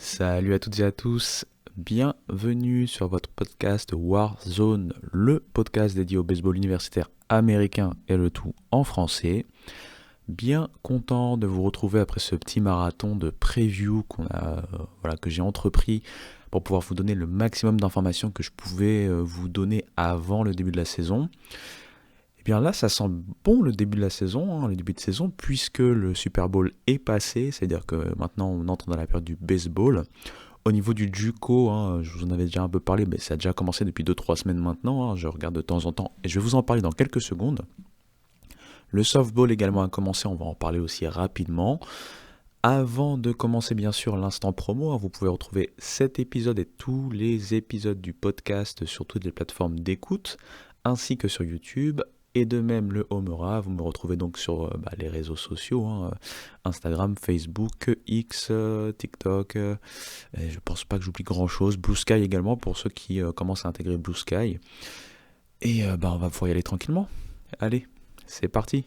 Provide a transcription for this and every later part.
Salut à toutes et à tous, bienvenue sur votre podcast Warzone, le podcast dédié au baseball universitaire américain et le tout en français. Bien content de vous retrouver après ce petit marathon de preview que j'ai entrepris pour pouvoir vous donner le maximum d'informations que je pouvais vous donner avant le début de la saison. Et bien là, ça sent bon le début de la saison, le début de saison, puisque le Super Bowl est passé, c'est-à-dire que maintenant on entre dans la période du baseball. Au niveau du JUCO, je vous en avais déjà un peu parlé, mais ça a déjà commencé depuis 2-3 semaines maintenant, je regarde de temps en temps et je vais vous en parler dans quelques secondes. Le softball également a commencé, on va en parler aussi rapidement. Avant de commencer bien sûr l'instant promo, vous pouvez retrouver cet épisode et tous les épisodes du podcast sur toutes les plateformes d'écoute, ainsi que sur YouTube. Et de même le Homera, vous me retrouvez donc sur les réseaux sociaux, Instagram, Facebook, X, TikTok, et je pense pas que j'oublie grand chose, Blue Sky également pour ceux qui commencent à intégrer Blue Sky. Et on va pouvoir y aller tranquillement. Allez, c'est parti.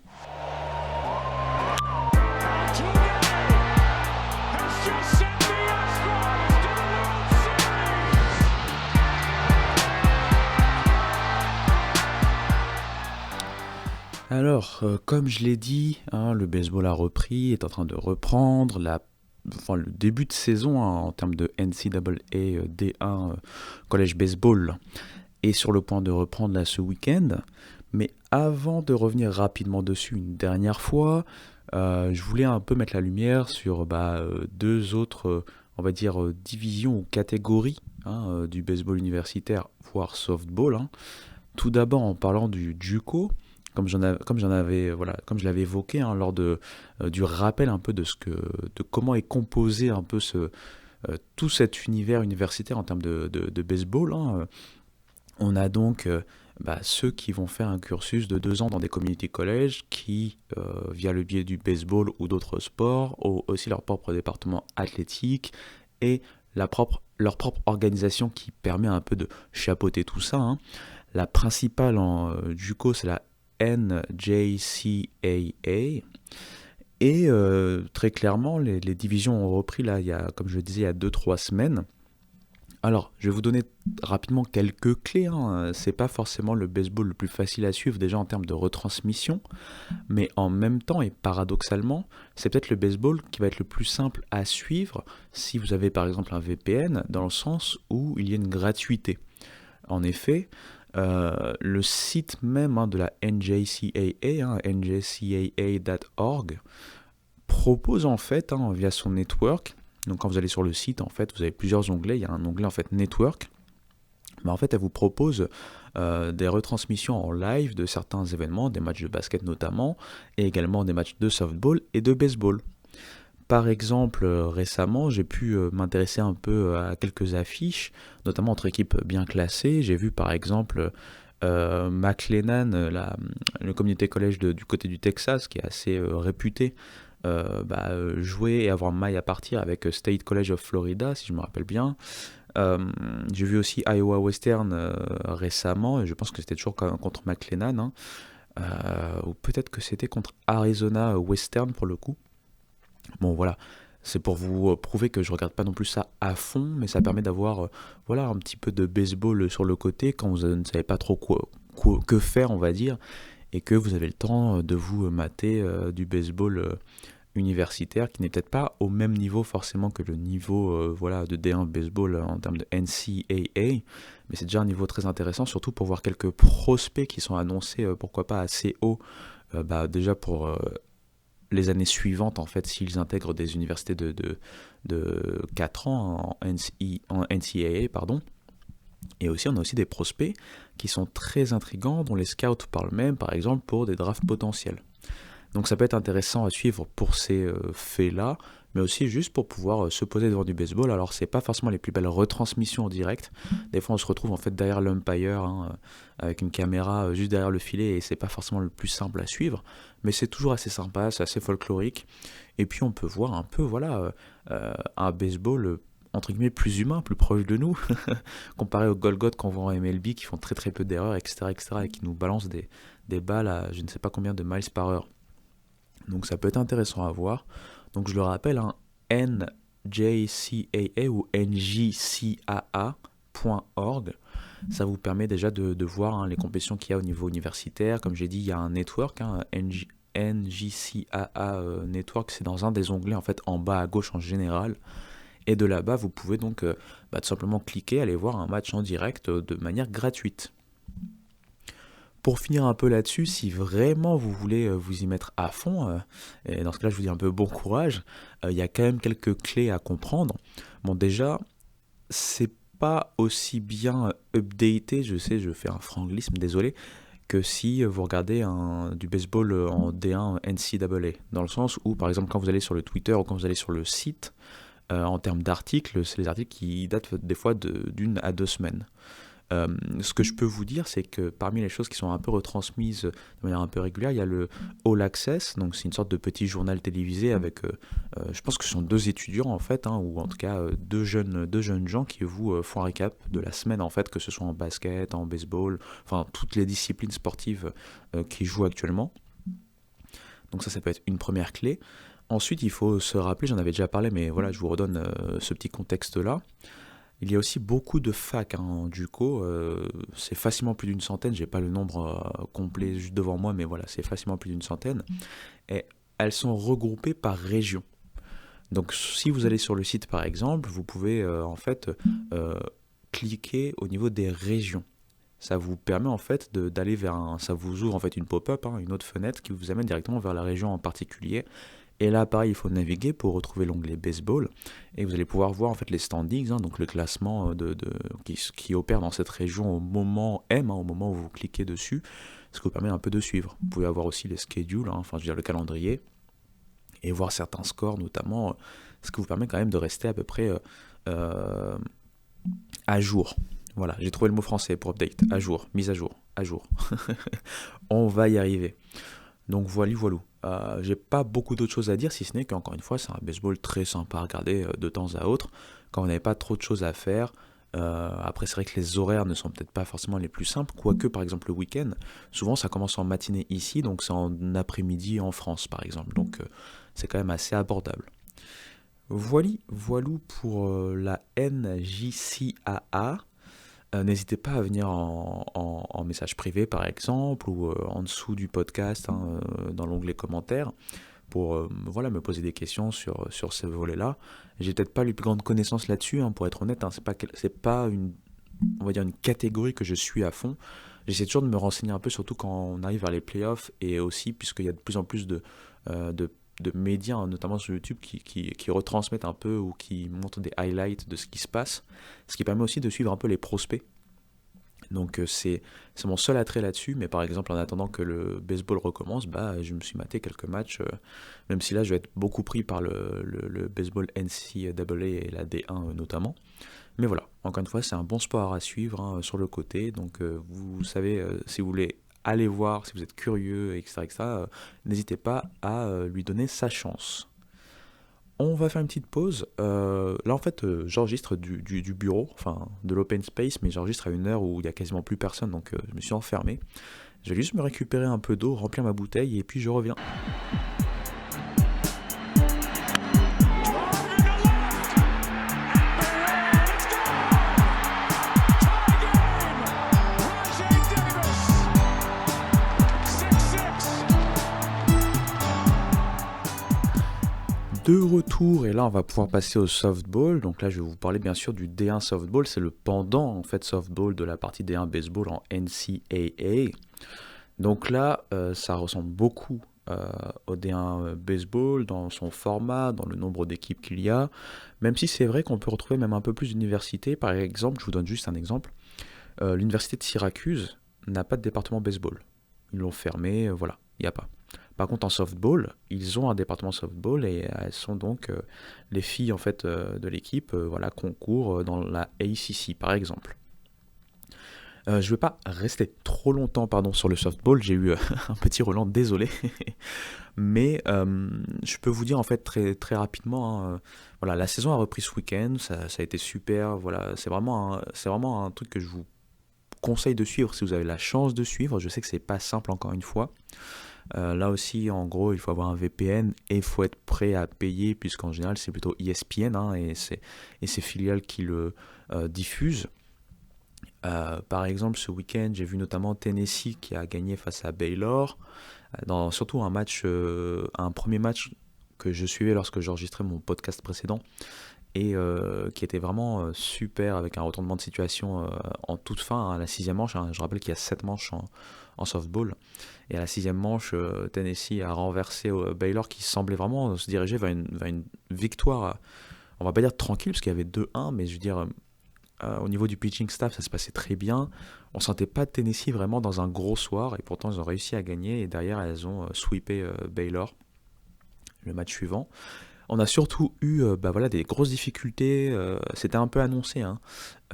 Alors, comme je l'ai dit, le baseball a repris, est en train de reprendre. Le début de saison en termes de NCAA D1 College Baseball est sur le point de reprendre là ce week-end. Mais avant de revenir rapidement dessus une dernière fois, je voulais un peu mettre la lumière sur deux autres, divisions ou catégories du baseball universitaire, voire softball. Tout d'abord en parlant du JUCO. Comme je l'avais évoqué lors du rappel un peu de comment est composé un peu tout cet univers universitaire en termes de baseball. On a donc ceux qui vont faire un cursus de 2 ans dans des community colleges qui, via le biais du baseball ou d'autres sports, ont aussi leur propre département athlétique et leur propre organisation qui permet un peu de chapeauter tout ça. La principale en JUCO, c'est la NJCAA. Et très clairement, les divisions ont repris là, comme je le disais, il y a 2-3 semaines. Alors, je vais vous donner rapidement quelques clés. C'est pas forcément le baseball le plus facile à suivre déjà en termes de retransmission, mais en même temps et paradoxalement, c'est peut-être le baseball qui va être le plus simple à suivre si vous avez par exemple un VPN, dans le sens où il y a une gratuité. En effet, le site même de la NJCAA, njcaa.org, propose en fait via son network. Donc quand vous allez sur le site, en fait, vous avez plusieurs onglets. Il y a un onglet en fait network. Mais en fait, elle vous propose des retransmissions en live de certains événements, des matchs de basket notamment, et également des matchs de softball et de baseball. Par exemple, récemment, j'ai pu m'intéresser un peu à quelques affiches, notamment entre équipes bien classées. J'ai vu par exemple McLennan, le community college du côté du Texas, qui est assez réputé, jouer et avoir maille à partir avec State College of Florida, si je me rappelle bien. J'ai vu aussi Iowa Western récemment, et je pense que c'était toujours contre McLennan, ou peut-être que c'était contre Arizona Western pour le coup. Bon voilà, c'est pour vous prouver que je regarde pas non plus ça à fond, mais ça permet d'avoir un petit peu de baseball sur le côté quand vous ne savez pas trop que faire, on va dire, et que vous avez le temps de vous mater du baseball universitaire qui n'est peut-être pas au même niveau forcément que le niveau de D1 baseball en termes de NCAA, mais c'est déjà un niveau très intéressant, surtout pour voir quelques prospects qui sont annoncés, pourquoi pas assez haut, déjà pour les années suivantes, en fait, s'ils intègrent des universités de 4 ans en NCAA, pardon. Et aussi, on a aussi des prospects qui sont très intrigants, dont les scouts parlent même, par exemple, pour des drafts potentiels. Donc ça peut être intéressant à suivre pour ces faits-là, mais aussi juste pour pouvoir se poser devant du baseball. Alors c'est pas forcément les plus belles retransmissions en direct. Des fois on se retrouve en fait derrière l'umpire avec une caméra juste derrière le filet et c'est pas forcément le plus simple à suivre, mais c'est toujours assez sympa, c'est assez folklorique. Et puis on peut voir un peu un baseball entre guillemets plus humain, plus proche de nous, comparé aux Golgoth qu'on voit en MLB qui font très très peu d'erreurs, etc., et qui nous balancent des balles à je ne sais pas combien de miles par heure. Donc ça peut être intéressant à voir. Donc je le rappelle, njcaa ou njcaa.org. Ça vous permet déjà de voir les compétitions qu'il y a au niveau universitaire. Comme j'ai dit, il y a un network, NJCAA Network, c'est dans un des onglets en fait en bas à gauche en général. Et de là-bas, vous pouvez donc tout simplement cliquer, aller voir un match en direct de manière gratuite. Pour finir un peu là-dessus, si vraiment vous voulez vous y mettre à fond, et dans ce cas-là je vous dis un peu bon courage, il y a quand même quelques clés à comprendre. Bon déjà, c'est pas aussi bien updaté, je sais, je fais un franglisme, désolé, que si vous regardez du baseball en D1 NCAA, dans le sens où par exemple quand vous allez sur le Twitter ou quand vous allez sur le site, en termes d'articles, c'est les articles qui datent des fois d'une à 2 semaines. Ce que je peux vous dire, c'est que parmi les choses qui sont un peu retransmises de manière un peu régulière, il y a le All Access, donc c'est une sorte de petit journal télévisé avec, je pense que ce sont 2 étudiants en fait, ou en tout cas deux jeunes gens qui vous font un récap de la semaine en fait, que ce soit en basket, en baseball, enfin toutes les disciplines sportives qui jouent actuellement. Donc ça peut être une première clé. Ensuite, il faut se rappeler, j'en avais déjà parlé, mais voilà, je vous redonne ce petit contexte-là. Il y a aussi beaucoup de facs en Duco, c'est facilement plus d'une centaine, j'ai pas le nombre complet juste devant moi, mais voilà, c'est facilement plus d'une centaine. Et elles sont regroupées par région. Donc si vous allez sur le site par exemple, vous pouvez en fait cliquer au niveau des régions. Ça vous permet en fait d'aller ça vous ouvre en fait une pop-up, une autre fenêtre qui vous amène directement vers la région en particulier. Et là, pareil, il faut naviguer pour retrouver l'onglet baseball. Et vous allez pouvoir voir en fait les standings, donc le classement qui opère dans cette région au moment M, au moment où vous cliquez dessus, ce qui vous permet un peu de suivre. Vous pouvez avoir aussi les schedules, enfin je veux dire le calendrier, et voir certains scores notamment, ce qui vous permet quand même de rester à peu près à jour. Voilà, j'ai trouvé le mot français pour update, à jour, mise à jour, à jour. On va y arriver. Donc voilà. J'ai pas beaucoup d'autres choses à dire, si ce n'est qu'encore une fois, c'est un baseball très sympa à regarder de temps à autre, quand vous n'avez pas trop de choses à faire. Après, c'est vrai que les horaires ne sont peut-être pas forcément les plus simples, quoique par exemple le week-end, souvent ça commence en matinée ici, donc c'est en après-midi en France par exemple, donc c'est quand même assez abordable. Voilou pour la NJCAA. N'hésitez pas à venir en message privé par exemple ou en dessous du podcast dans l'onglet commentaires pour me poser des questions sur ce volet-là. J'ai peut-être pas les plus grandes connaissances là-dessus, pour être honnête, c'est pas on va dire une catégorie que je suis à fond. J'essaie toujours de me renseigner un peu, surtout quand on arrive vers les playoffs et aussi puisqu'il y a de plus en plus de médias, notamment sur YouTube, qui retransmettent un peu ou qui montrent des highlights de ce qui se passe, ce qui permet aussi de suivre un peu les prospects. Donc c'est mon seul attrait là-dessus, mais par exemple en attendant que le baseball recommence, je me suis maté quelques matchs, même si là je vais être beaucoup pris par le baseball NCAA et la D1 notamment. Mais voilà, encore une fois c'est un bon sport à suivre sur le côté, donc vous savez si vous voulez aller voir, si vous êtes curieux, etc., n'hésitez pas à lui donner sa chance. On va faire une petite pause. Là, en fait, j'enregistre du bureau, enfin de l'open space, mais j'enregistre à une heure où il n'y a quasiment plus personne, donc je me suis enfermé. Je vais juste me récupérer un peu d'eau, remplir ma bouteille, et puis je reviens. De retour, et là on va pouvoir passer au softball. Donc là je vais vous parler bien sûr du D1 softball, c'est le pendant en fait softball de la partie D1 baseball en NCAA. Donc là ça ressemble beaucoup au D1 baseball dans son format, dans le nombre d'équipes qu'il y a, même si c'est vrai qu'on peut retrouver même un peu plus d'universités. Par exemple, je vous donne juste un exemple, l'université de Syracuse n'a pas de département baseball. Ils l'ont fermé, voilà, il n'y a pas. Par contre, en softball, ils ont un département softball et elles sont donc les filles en fait de l'équipe, concourent dans la ACC par exemple. Je ne vais pas rester trop longtemps sur le softball, j'ai eu un petit relan, désolé, mais je peux vous dire en fait très, très rapidement, la saison a repris ce week-end, ça a été super, voilà, c'est vraiment un truc que je vous conseille de suivre si vous avez la chance de suivre. Je sais que c'est pas simple encore une fois. Là aussi, en gros, il faut avoir un VPN et il faut être prêt à payer, puisqu'en général, c'est plutôt ESPN, hein, et ses filiales qui le diffusent. Par exemple, ce week-end, j'ai vu notamment Tennessee qui a gagné face à Baylor, dans surtout un premier match que je suivais lorsque j'enregistrais mon podcast précédent, et qui était vraiment super, avec un retournement de situation en toute fin, hein, à la sixième manche, hein. Je rappelle qu'il y a 7 manches en softball, et à la sixième manche, Tennessee a renversé Baylor, qui semblait vraiment se diriger vers une victoire, on va pas dire tranquille, parce qu'il y avait 2-1, mais je veux dire, au niveau du pitching staff, ça se passait très bien. On sentait pas Tennessee vraiment dans un gros soir, et pourtant ils ont réussi à gagner, et derrière elles ont sweepé Baylor le match suivant. On a surtout eu bah voilà, des grosses difficultés, c'était un peu annoncé, hein,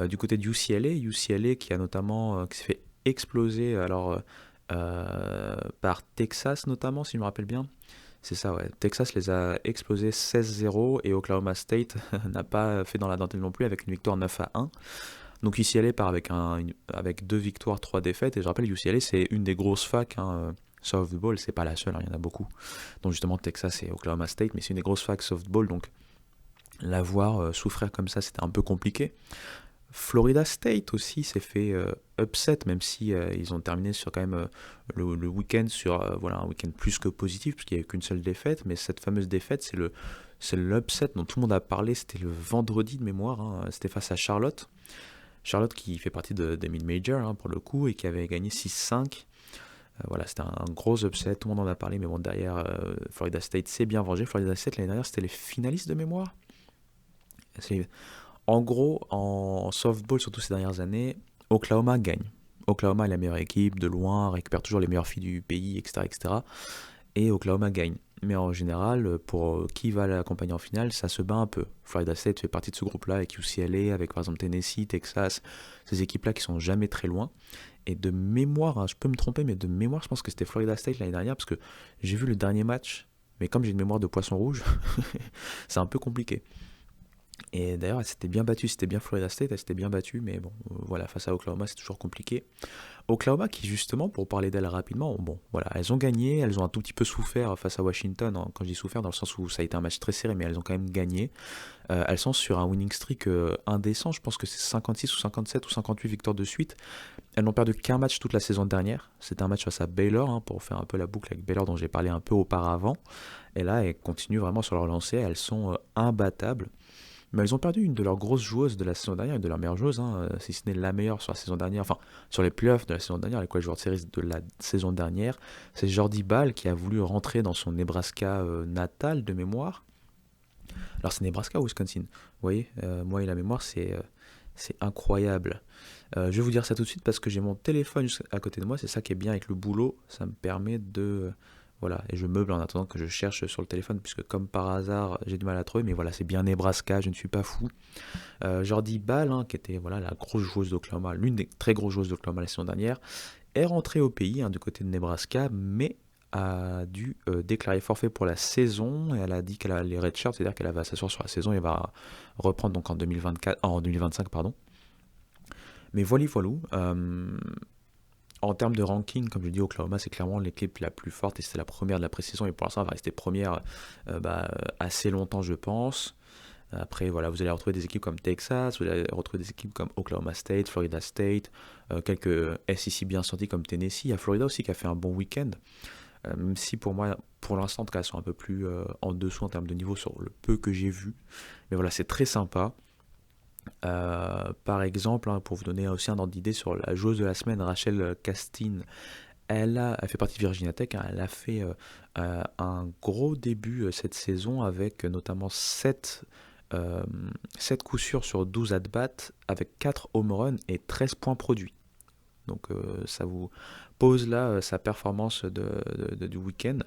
du côté de UCLA qui a notamment qui s'est fait exploser par Texas notamment, si je me rappelle bien. C'est ça, ouais. Texas les a explosés 16-0, et Oklahoma State n'a pas fait dans la dentelle non plus, avec une victoire 9-1. Donc UCLA part avec 2 victoires, 3 défaites, et je rappelle, UCLA c'est une des grosses facs, hein, softball, c'est pas la seule, hein, il y en a beaucoup, dont justement Texas et Oklahoma State, mais c'est une des grosses facs softball, donc la voir souffrir comme ça, c'était un peu compliqué. Florida State aussi s'est fait upset, même si ils ont terminé sur quand même le week-end sur voilà, un week-end plus que positif, puisqu'il n'y a eu qu'une seule défaite, mais cette fameuse défaite, c'est l'upset dont tout le monde a parlé, c'était le vendredi de mémoire, hein, c'était face à Charlotte. Charlotte qui fait partie des mid-majors, hein, pour le coup, et qui avait gagné 6-5. Voilà, c'était un gros upset, tout le monde en a parlé, mais bon, derrière, Florida State s'est bien vengé. Florida State, l'année dernière, c'était les finalistes de mémoire. C'est- En gros, en softball, surtout ces dernières années, Oklahoma gagne. Oklahoma est la meilleure équipe, de loin, récupère toujours les meilleures filles du pays, etc., etc. Et Oklahoma gagne. Mais en général, pour qui va l'accompagner en finale, ça se bat un peu. Florida State fait partie de ce groupe-là, avec UCLA, avec par exemple Tennessee, Texas, ces équipes-là qui sont jamais très loin. Et de mémoire, hein, je peux me tromper, mais de mémoire, je pense que c'était Florida State l'année dernière, parce que j'ai vu le dernier match, mais comme j'ai une mémoire de poisson rouge, c'est un peu compliqué. Et d'ailleurs, elle s'était bien battue, c'était bien Florida State, elle s'était bien battue, mais bon, voilà, face à Oklahoma, c'est toujours compliqué. Oklahoma qui, justement, pour parler d'elles rapidement, bon, voilà, elles ont gagné, elles ont un tout petit peu souffert face à Washington, hein. Quand je dis souffert, dans le sens où ça a été un match très serré, mais elles ont quand même gagné. Elles sont sur un winning streak indécent, je pense que c'est 56 ou 57 ou 58 victoires de suite. Elles n'ont perdu qu'un match toute la saison dernière, c'était un match face à Baylor, hein, pour faire un peu la boucle avec Baylor dont j'ai parlé un peu auparavant. Et là, elles continuent vraiment sur leur lancée, elles sont imbattables. Mais elles ont perdu une de leurs grosses joueuses de la saison dernière, une de leurs meilleures joueuses, hein, si ce n'est la meilleure sur la saison dernière, enfin sur les playoffs de la saison dernière, les joueurs de série de la saison dernière. C'est Jordi Ball qui a voulu rentrer dans son Nebraska natal de mémoire. Alors c'est Nebraska ou Wisconsin? Vous voyez, moi et la mémoire, c'est incroyable. Je vais vous dire ça tout de suite parce que j'ai mon téléphone juste à côté de moi, c'est ça qui est bien avec le boulot, ça me permet de... Voilà, et je meuble en attendant que je cherche sur le téléphone, puisque comme par hasard, j'ai du mal à trouver, mais voilà, c'est bien Nebraska, je ne suis pas fou. Jordi Ball, hein, qui était voilà, la grosse joueuse d'Oklahoma, l'une des très grosses joueuses d'Oklahoma la saison dernière, est rentrée au pays, hein, du côté de Nebraska, mais a dû déclarer forfait pour la saison, et elle a dit qu'elle a les redshirts, c'est-à-dire qu'elle va s'asseoir sur la saison et va reprendre donc en 2024, en 2025, pardon. Mais voilà, voilà. En termes de ranking, comme je dis, Oklahoma, c'est clairement l'équipe la plus forte, et c'est la première de la pré-saison, et pour l'instant, elle va rester première assez longtemps, je pense. Après, voilà, vous allez retrouver des équipes comme Texas, vous allez retrouver des équipes comme Oklahoma State, Florida State, quelques SEC bien sortis comme Tennessee. Il y a Florida aussi qui a fait un bon week-end, même si pour moi, pour l'instant, en tout cas, elles sont un peu plus en dessous en termes de niveau sur le peu que j'ai vu. Mais voilà, c'est très sympa. Par exemple, hein, pour vous donner aussi un ordre d'idée sur la joueuse de la semaine, Rachel Castin, elle fait partie de Virginia Tech, hein, elle a fait un gros début cette saison avec notamment 7 coups sûrs sur 12 at-bats avec 4 home runs et 13 points produits. Donc ça vous pose là sa performance du week-end.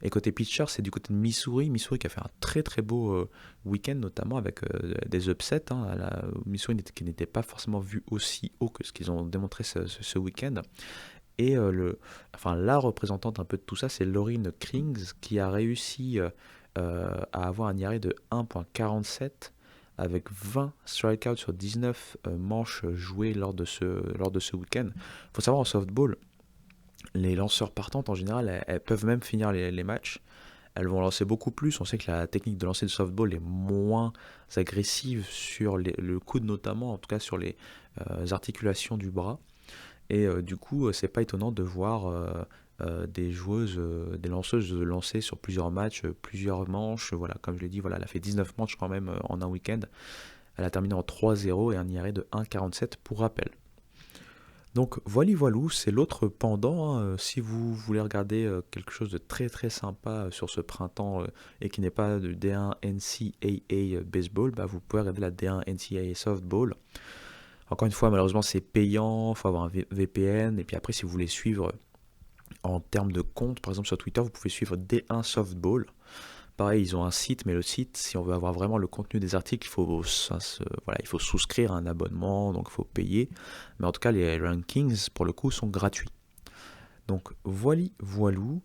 Et côté pitcher, c'est du côté de Missouri. Missouri qui a fait un très très beau week-end, notamment avec des upsets, hein. Missouri qui n'était pas forcément vu aussi haut que ce qu'ils ont démontré ce week-end. Et la représentante un peu de tout ça, c'est Lauryn Krings qui a réussi à avoir un ERA de 1.47 avec 20 strikeouts sur 19 manches jouées lors de ce week-end. Il faut savoir en softball, Les lanceurs partantes, en général, elles peuvent même finir les matchs. Elles vont lancer beaucoup plus. On sait que la technique de lancer de softball est moins agressive sur le coude notamment, en tout cas sur les articulations du bras. Et du coup, c'est pas étonnant de voir des joueuses, des lanceuses lancer sur plusieurs matchs, plusieurs manches. Voilà, comme je l'ai dit, voilà, elle a fait 19 manches quand même en un week-end. Elle a terminé en 3-0 et un IRA de 1,47 pour rappel. Donc voilou, c'est l'autre pendant, hein. Si vous voulez regarder quelque chose de très très sympa sur ce printemps et qui n'est pas de D1 NCAA baseball, bah, vous pouvez regarder la D1 NCAA softball. Encore une fois, malheureusement, c'est payant, il faut avoir un VPN. Et puis après, si vous voulez suivre en termes de compte, par exemple sur Twitter, vous pouvez suivre D1 Softball. Pareil, ils ont un site, mais le site, si on veut avoir vraiment le contenu des articles, il faut souscrire à un abonnement, donc il faut payer. Mais en tout cas, les rankings, pour le coup, sont gratuits. Donc voilou.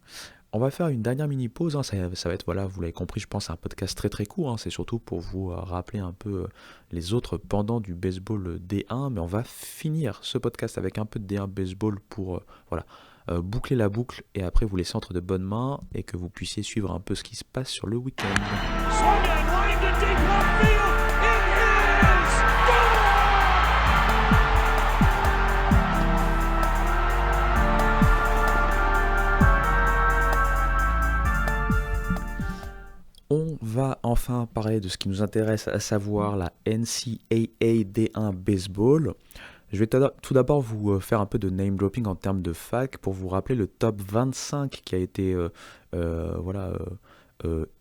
On va faire une dernière mini pause, hein. Ça va être, voilà, vous l'avez compris, je pense, un podcast très très court, hein. C'est surtout pour vous rappeler un peu les autres pendants du baseball D1, mais on va finir ce podcast avec un peu de D1 baseball pour voilà, boucler la boucle et après vous laisser entre de bonnes mains et que vous puissiez suivre un peu ce qui se passe sur le week-end. On va enfin parler de ce qui nous intéresse, à savoir la NCAA D1 Baseball. Je vais tout d'abord vous faire un peu de name dropping en termes de fac pour vous rappeler le top 25 qui a été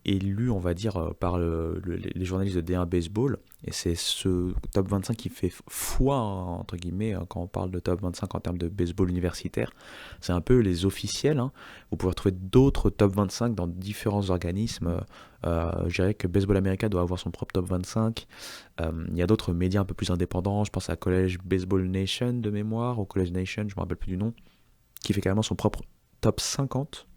élu, on va dire, par les journalistes de D1 Baseball. Et c'est ce top 25 qui fait foi, hein, entre guillemets, hein, quand on parle de top 25 en termes de baseball universitaire. C'est un peu les officiels, hein. Vous pouvez retrouver d'autres top 25 dans différents organismes. Je dirais que Baseball America doit avoir son propre top 25. Il y a d'autres médias un peu plus indépendants. Je pense à College Baseball Nation de mémoire, ou College Nation, je ne me rappelle plus du nom, qui fait carrément son propre top 50.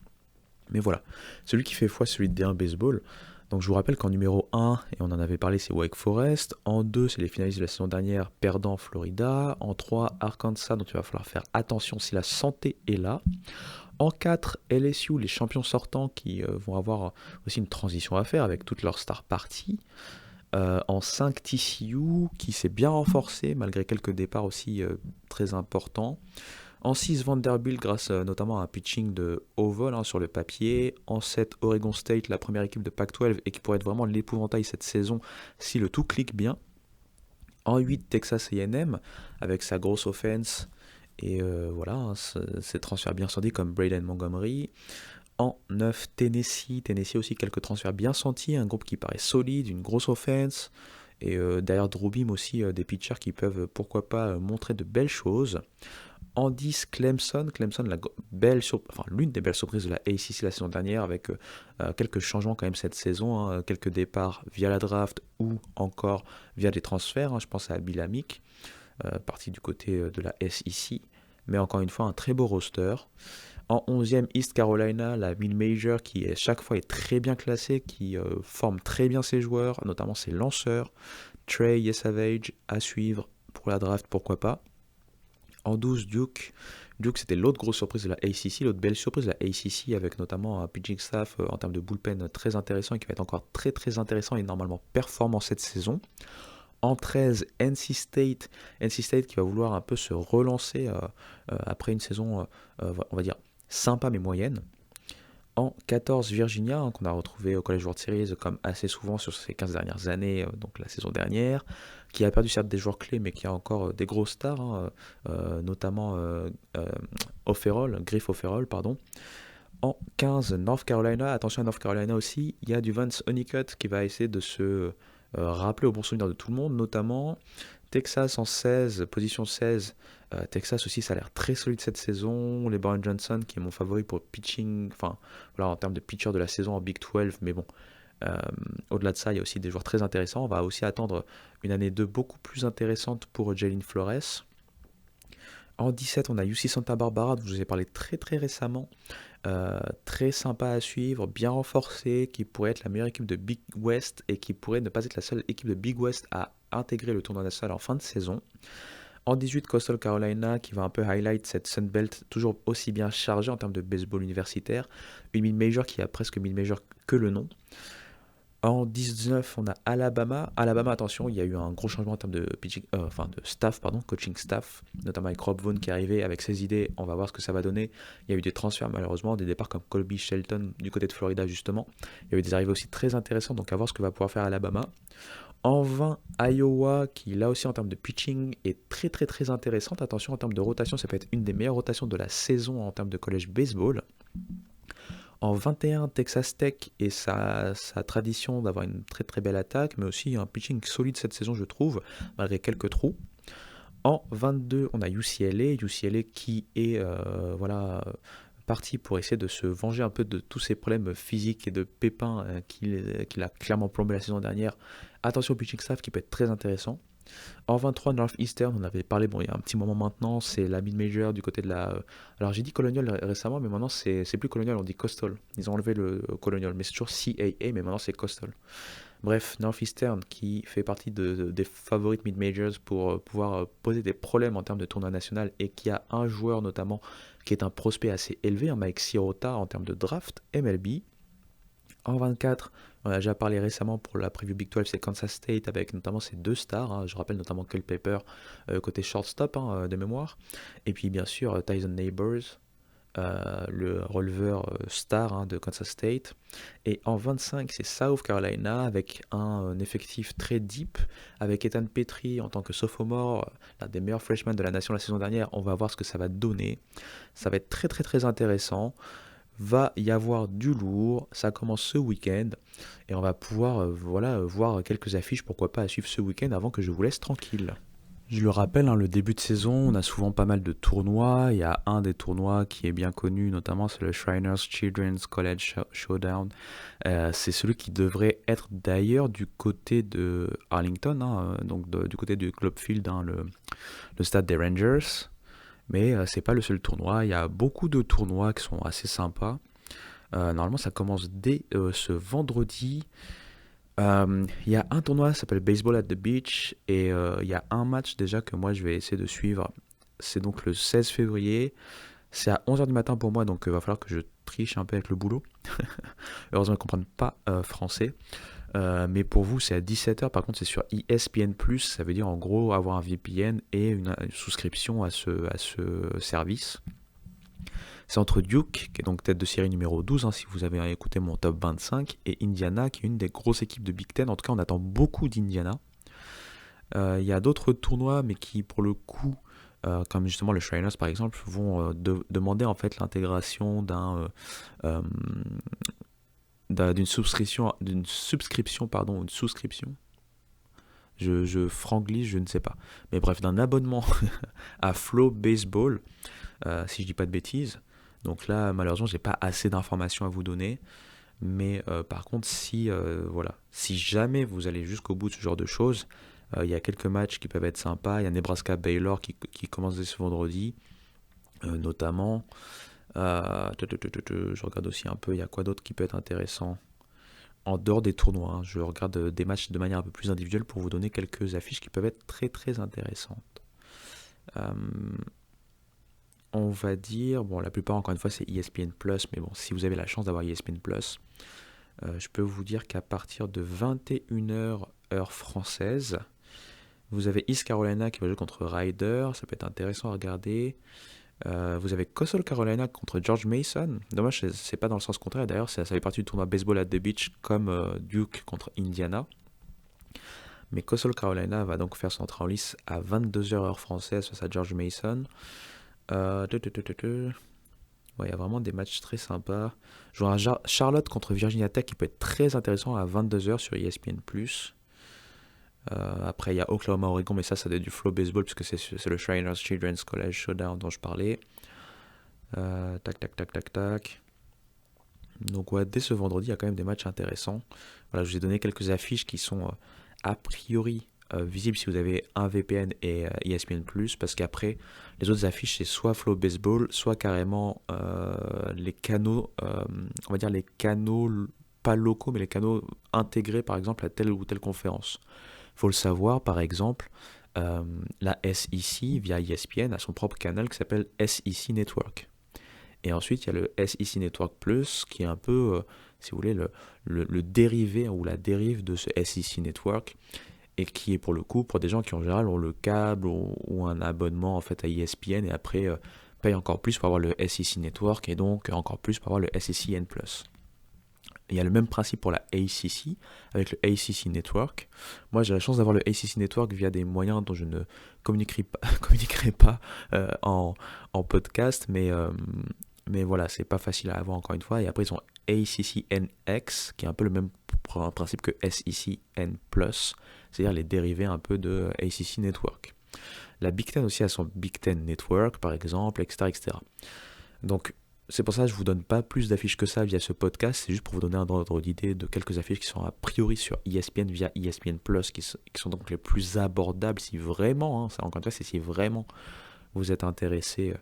Mais voilà, celui qui fait foi, celui de D1 Baseball. Donc je vous rappelle qu'en numéro 1, et on en avait parlé, c'est Wake Forest. En 2, c'est les finalistes de la saison dernière, perdant Florida. En 3, Arkansas, dont il va falloir faire attention si la santé est là. En 4, LSU, les champions sortants qui vont avoir aussi une transition à faire avec toutes leurs star parties. En 5, TCU, qui s'est bien renforcé malgré quelques départs aussi très importants. En 6, Vanderbilt, grâce notamment à un pitching de haut vol, hein, sur le papier. En 7, Oregon State, la première équipe de Pac-12 et qui pourrait être vraiment l'épouvantail cette saison si le tout clique bien. En 8, Texas A&M, avec sa grosse offense et voilà, hein, ses transferts bien sentis comme Braden Montgomery. En 9, Tennessee aussi quelques transferts bien sentis, un groupe qui paraît solide, une grosse offense. Et derrière Drew Beam aussi des pitchers qui peuvent pourquoi pas montrer de belles choses. En 10, Clemson, l'une des belles surprises de la ACC la saison dernière, avec quelques changements quand même cette saison, hein, quelques départs via la draft ou encore via des transferts, hein. Je pense à Bill Amick, parti du côté de la SEC, mais encore une fois un très beau roster. En 11e, East Carolina, la mid-major qui chaque fois est très bien classée, qui forme très bien ses joueurs, notamment ses lanceurs. Trey Yesavage à suivre pour la draft, pourquoi pas. En 12, Duke. Duke, c'était l'autre grosse surprise de la ACC, l'autre belle surprise de la ACC, avec notamment un pitching staff en termes de bullpen très intéressant et qui va être encore très très intéressant et normalement performant cette saison. En 13, NC State qui va vouloir un peu se relancer après une saison, on va dire, sympa mais moyenne. En 14, Virginia, hein, qu'on a retrouvé au College World Series comme assez souvent sur ces 15 dernières années, donc la saison dernière, qui a perdu certes des joueurs clés, mais qui a encore des gros stars, hein, notamment Griff Offerol, pardon. En 15, North Carolina, attention à North Carolina aussi, il y a du Vance Honeycutt qui va essayer de se rappeler au bon souvenir de tout le monde, notamment Texas en 16, position 16. Texas aussi, ça a l'air très solide cette saison. Les LeBron Johnson, qui est mon favori pour pitching, enfin, voilà, en termes de pitcher de la saison en Big 12, mais bon, au-delà de ça, il y a aussi des joueurs très intéressants. On va aussi attendre une année 2 beaucoup plus intéressante pour Jaylin Flores. En 17, on a UC Santa Barbara, dont je vous ai parlé très très récemment. Très sympa à suivre, bien renforcé, qui pourrait être la meilleure équipe de Big West et qui pourrait ne pas être la seule équipe de Big West à intégrer le tournoi national en fin de saison. En 18, Coastal Carolina qui va un peu highlight cette Sun Belt toujours aussi bien chargée en termes de baseball universitaire. Une mid-major qui a presque mid-major que le nom. En 19, on a Alabama. Alabama, attention, il y a eu un gros changement en termes de pitching, enfin de staff, pardon, coaching staff, notamment avec Rob Vaughn qui est arrivé avec ses idées. On va voir ce que ça va donner. Il y a eu des transferts malheureusement, des départs comme Colby Shelton du côté de Florida justement. Il y a eu des arrivées aussi très intéressantes, donc à voir ce que va pouvoir faire Alabama. En 20, Iowa, qui là aussi en termes de pitching est très très très intéressante. Attention, en termes de rotation, ça peut être une des meilleures rotations de la saison en termes de college baseball. En 21, Texas Tech et sa tradition d'avoir une très très belle attaque, mais aussi un pitching solide cette saison, je trouve, malgré quelques trous. En 22, on a UCLA, UCLA qui est voilà, parti pour essayer de se venger un peu de tous ces problèmes physiques et de pépins qu'il a clairement plombé la saison dernière. Attention au pitching staff qui peut être très intéressant. En 23, Northeastern, on avait parlé, bon, il y a un petit moment maintenant, c'est la mid-major du côté de la... alors j'ai dit Colonial récemment, mais maintenant c'est plus Colonial, on dit Coastal. Ils ont enlevé le Colonial, mais c'est toujours CAA, mais maintenant c'est Coastal. Bref, Northeastern qui fait partie des favorites mid-majors pour pouvoir poser des problèmes en termes de tournoi national et qui a un joueur notamment qui est un prospect assez élevé, un Mike Sirota en termes de draft MLB. En 24, on a déjà parlé récemment pour la preview Big 12, c'est Kansas State avec notamment ces deux stars. Je rappelle notamment Culpepper côté shortstop de mémoire. Et puis bien sûr Tyson Neighbors, le releveur star de Kansas State. Et en 25, c'est South Carolina avec un effectif très deep, avec Ethan Petrie en tant que sophomore, l'un des meilleurs freshmen de la nation la saison dernière. On va voir ce que ça va donner. Ça va être très très très intéressant. Va y avoir du lourd, ça commence ce week-end et on va pouvoir voilà, voir quelques affiches, pourquoi pas à suivre ce week-end avant que je vous laisse tranquille. Je le rappelle, le début de saison, on a souvent pas mal de tournois. Il y a un des tournois qui est bien connu, notamment c'est le Shriners Children's College Showdown. C'est celui qui devrait être d'ailleurs du côté de Arlington, donc du côté du Club Field, le stade des Rangers. Mais c'est pas le seul tournoi, il y a beaucoup de tournois qui sont assez sympas. Normalement ça commence dès ce vendredi. Il y a un tournoi qui s'appelle Baseball at the Beach et il y a un match déjà que moi je vais essayer de suivre. C'est donc le 16 février. C'est à 11h du matin pour moi, donc il va falloir que je triche un peu avec le boulot. Heureusement ils ne comprennent pas français. Mais pour vous, c'est à 17h. Par contre, c'est sur ESPN+. Ça veut dire en gros avoir un VPN et une souscription à ce service. C'est entre Duke, qui est donc tête de série numéro 12, si vous avez écouté mon top 25, et Indiana, qui est une des grosses équipes de Big Ten. En tout cas, on attend beaucoup d'Indiana. Il y a d'autres tournois, mais qui, pour le coup, comme justement le Shriners par exemple, vont demander en fait l'intégration d'une souscription, une souscription. Je franglise, je ne sais pas. Mais bref, d'un abonnement à Flow Baseball, si je dis pas de bêtises. Donc là, malheureusement, j'ai pas assez d'informations à vous donner. Mais par contre, si jamais vous allez jusqu'au bout de ce genre de choses, il y a quelques matchs qui peuvent être sympas. Il y a Nebraska Baylor qui commence dès ce vendredi, notamment. Je regarde aussi un peu, il y a quoi d'autre qui peut être intéressant en dehors des tournois. Je regarde des matchs de manière un peu plus individuelle pour vous donner quelques affiches qui peuvent être très très intéressantes. On va dire, bon, la plupart encore une fois c'est ESPN+, mais bon, si vous avez la chance d'avoir ESPN+, je peux vous dire qu'à partir de 21h heure française, vous avez East Carolina qui va jouer contre Ryder, ça peut être intéressant à regarder. Vous avez Coastal Carolina contre George Mason. Dommage, c'est pas dans le sens contraire. D'ailleurs, ça fait partie du tournoi Baseball at the Beach comme Duke contre Indiana. Mais Coastal Carolina va donc faire son entrée en lice à 22h heure française face à George Mason. Ouais, il y a vraiment des matchs très sympas. Je vois un Charlotte contre Virginia Tech qui peut être très intéressant à 22h sur ESPN+. Après, il y a Oklahoma-Oregon, mais ça doit être du flow baseball puisque c'est le Shriners Children's College Showdown dont je parlais. Tac. Donc ouais, dès ce vendredi, il y a quand même des matchs intéressants. Voilà, je vous ai donné quelques affiches qui sont a priori visibles si vous avez un VPN et ESPN+, parce qu'après, les autres affiches, c'est soit Flow Baseball, soit carrément les canaux, on va dire les canaux pas locaux, mais les canaux intégrés par exemple à telle ou telle conférence. Il faut le savoir, par exemple, la SEC, via ESPN, a son propre canal qui s'appelle SEC Network. Et ensuite, il y a le SEC Network Plus, qui est un peu, si vous voulez, le dérivé ou la dérive de ce SEC Network, et qui est pour le coup pour des gens qui en général ont le câble ou un abonnement en fait à ESPN et après payent encore plus pour avoir le SEC Network et donc encore plus pour avoir le SECN+. Il y a le même principe pour la ACC avec le ACC Network. Moi j'ai la chance d'avoir le ACC Network via des moyens dont je ne communiquerai pas en podcast, mais voilà, c'est pas facile à avoir encore une fois. Et après ils ont ACCNX qui est un peu le même principe que SECN+, c'est-à-dire les dérivés un peu de ACC Network. La Big Ten aussi a son Big Ten Network par exemple, etc. etc. Donc c'est pour ça que je ne vous donne pas plus d'affiches que ça via ce podcast, c'est juste pour vous donner un ordre d'idée de quelques affiches qui sont a priori sur ESPN via ESPN+, qui sont donc les plus abordables si vraiment, ça encore une fois, c'est si vraiment vous êtes intéressé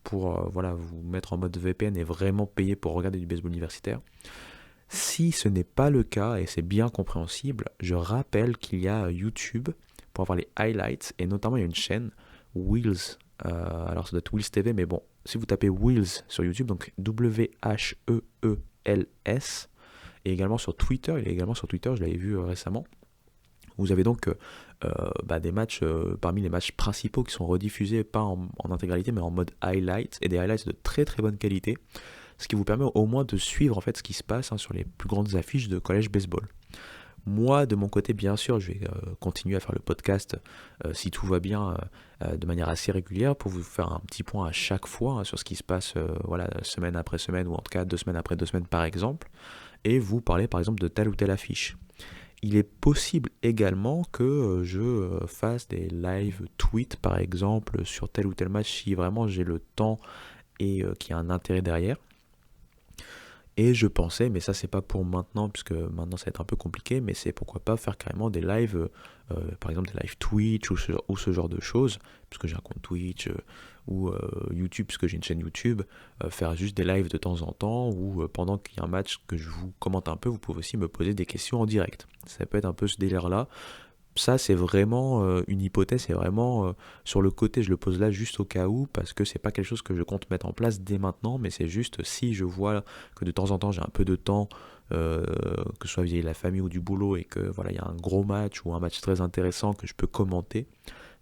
pour voilà, vous mettre en mode VPN et vraiment payer pour regarder du baseball universitaire. Si ce n'est pas le cas, et c'est bien compréhensible, je rappelle qu'il y a YouTube pour avoir les highlights, et notamment il y a une chaîne, Wheels, alors ça doit être Wheels TV, mais bon, si vous tapez Wheels sur YouTube, donc Wheels, et également sur Twitter, il est également sur Twitter, je l'avais vu récemment, vous avez donc des matchs, parmi les matchs principaux qui sont rediffusés, pas en intégralité, mais en mode highlights, et des highlights de très très bonne qualité, ce qui vous permet au moins de suivre en fait ce qui se passe sur les plus grandes affiches de collège baseball. Moi, de mon côté, bien sûr, je vais continuer à faire le podcast si tout va bien de manière assez régulière pour vous faire un petit point à chaque fois sur ce qui se passe voilà, semaine après semaine ou en tout cas 2 semaines après 2 semaines par exemple et vous parler par exemple de telle ou telle affiche. Il est possible également que je fasse des live tweets par exemple sur tel ou tel match si vraiment j'ai le temps et qu'il y a un intérêt derrière. Et je pensais, mais ça c'est pas pour maintenant, puisque maintenant ça va être un peu compliqué, mais c'est pourquoi pas faire carrément des lives, par exemple des lives Twitch ou ce genre de choses, puisque j'ai un compte Twitch ou YouTube, puisque j'ai une chaîne YouTube, faire juste des lives de temps en temps, ou pendant qu'il y a un match que je vous commente un peu, vous pouvez aussi me poser des questions en direct. Ça peut être un peu ce délire-là. Ça c'est vraiment une hypothèse, c'est vraiment sur le côté, je le pose là juste au cas où, parce que c'est pas quelque chose que je compte mettre en place dès maintenant, mais c'est juste si je vois que de temps en temps j'ai un peu de temps, que ce soit via la famille ou du boulot, et que voilà il y a un gros match ou un match très intéressant que je peux commenter,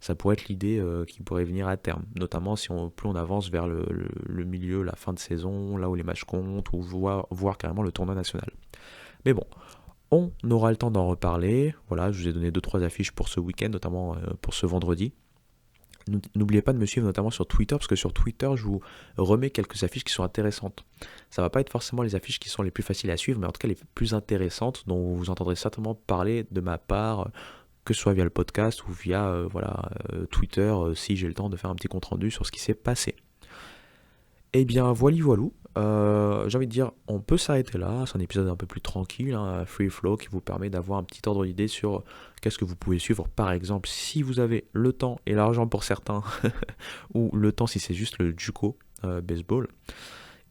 ça pourrait être l'idée qui pourrait venir à terme, notamment si plus on avance vers le milieu, la fin de saison, là où les matchs comptent, ou voir carrément le tournoi national. Mais bon, on aura le temps d'en reparler. Voilà, je vous ai donné 2-3 affiches pour ce week-end, notamment pour ce vendredi. N'oubliez pas de me suivre notamment sur Twitter, parce que sur Twitter, je vous remets quelques affiches qui sont intéressantes. Ça va pas être forcément les affiches qui sont les plus faciles à suivre, mais en tout cas les plus intéressantes, dont vous entendrez certainement parler de ma part, que ce soit via le podcast ou via Twitter, si j'ai le temps de faire un petit compte-rendu sur ce qui s'est passé. Eh bien, voilou. J'ai envie de dire, on peut s'arrêter là. C'est un épisode un peu plus tranquille, free flow, qui vous permet d'avoir un petit ordre d'idée sur qu'est-ce que vous pouvez suivre. Par exemple, si vous avez le temps et l'argent pour certains, ou le temps si c'est juste le JUCO baseball.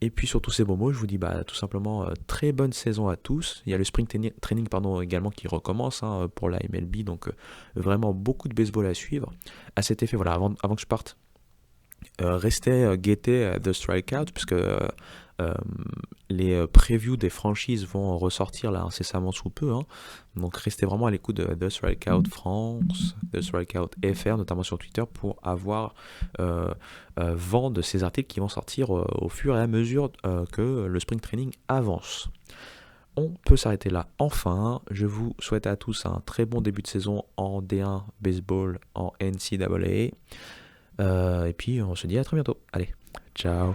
Et puis sur tous ces bons mots, je vous dis tout simplement très bonne saison à tous. Il y a le spring training également qui recommence pour la MLB, donc vraiment beaucoup de baseball à suivre. À cet effet, voilà, avant que je parte, restez guetter The Strikeout, puisque les previews des franchises vont ressortir là incessamment sous peu, donc restez vraiment à l'écoute de The Strikeout France, The Strikeout FR, notamment sur Twitter, pour avoir vent de ces articles qui vont sortir au fur et à mesure que le spring training avance. On peut s'arrêter là. Enfin, je vous souhaite à tous un très bon début de saison en D1 baseball, en NCAA. Et puis on se dit à très bientôt. Allez, ciao.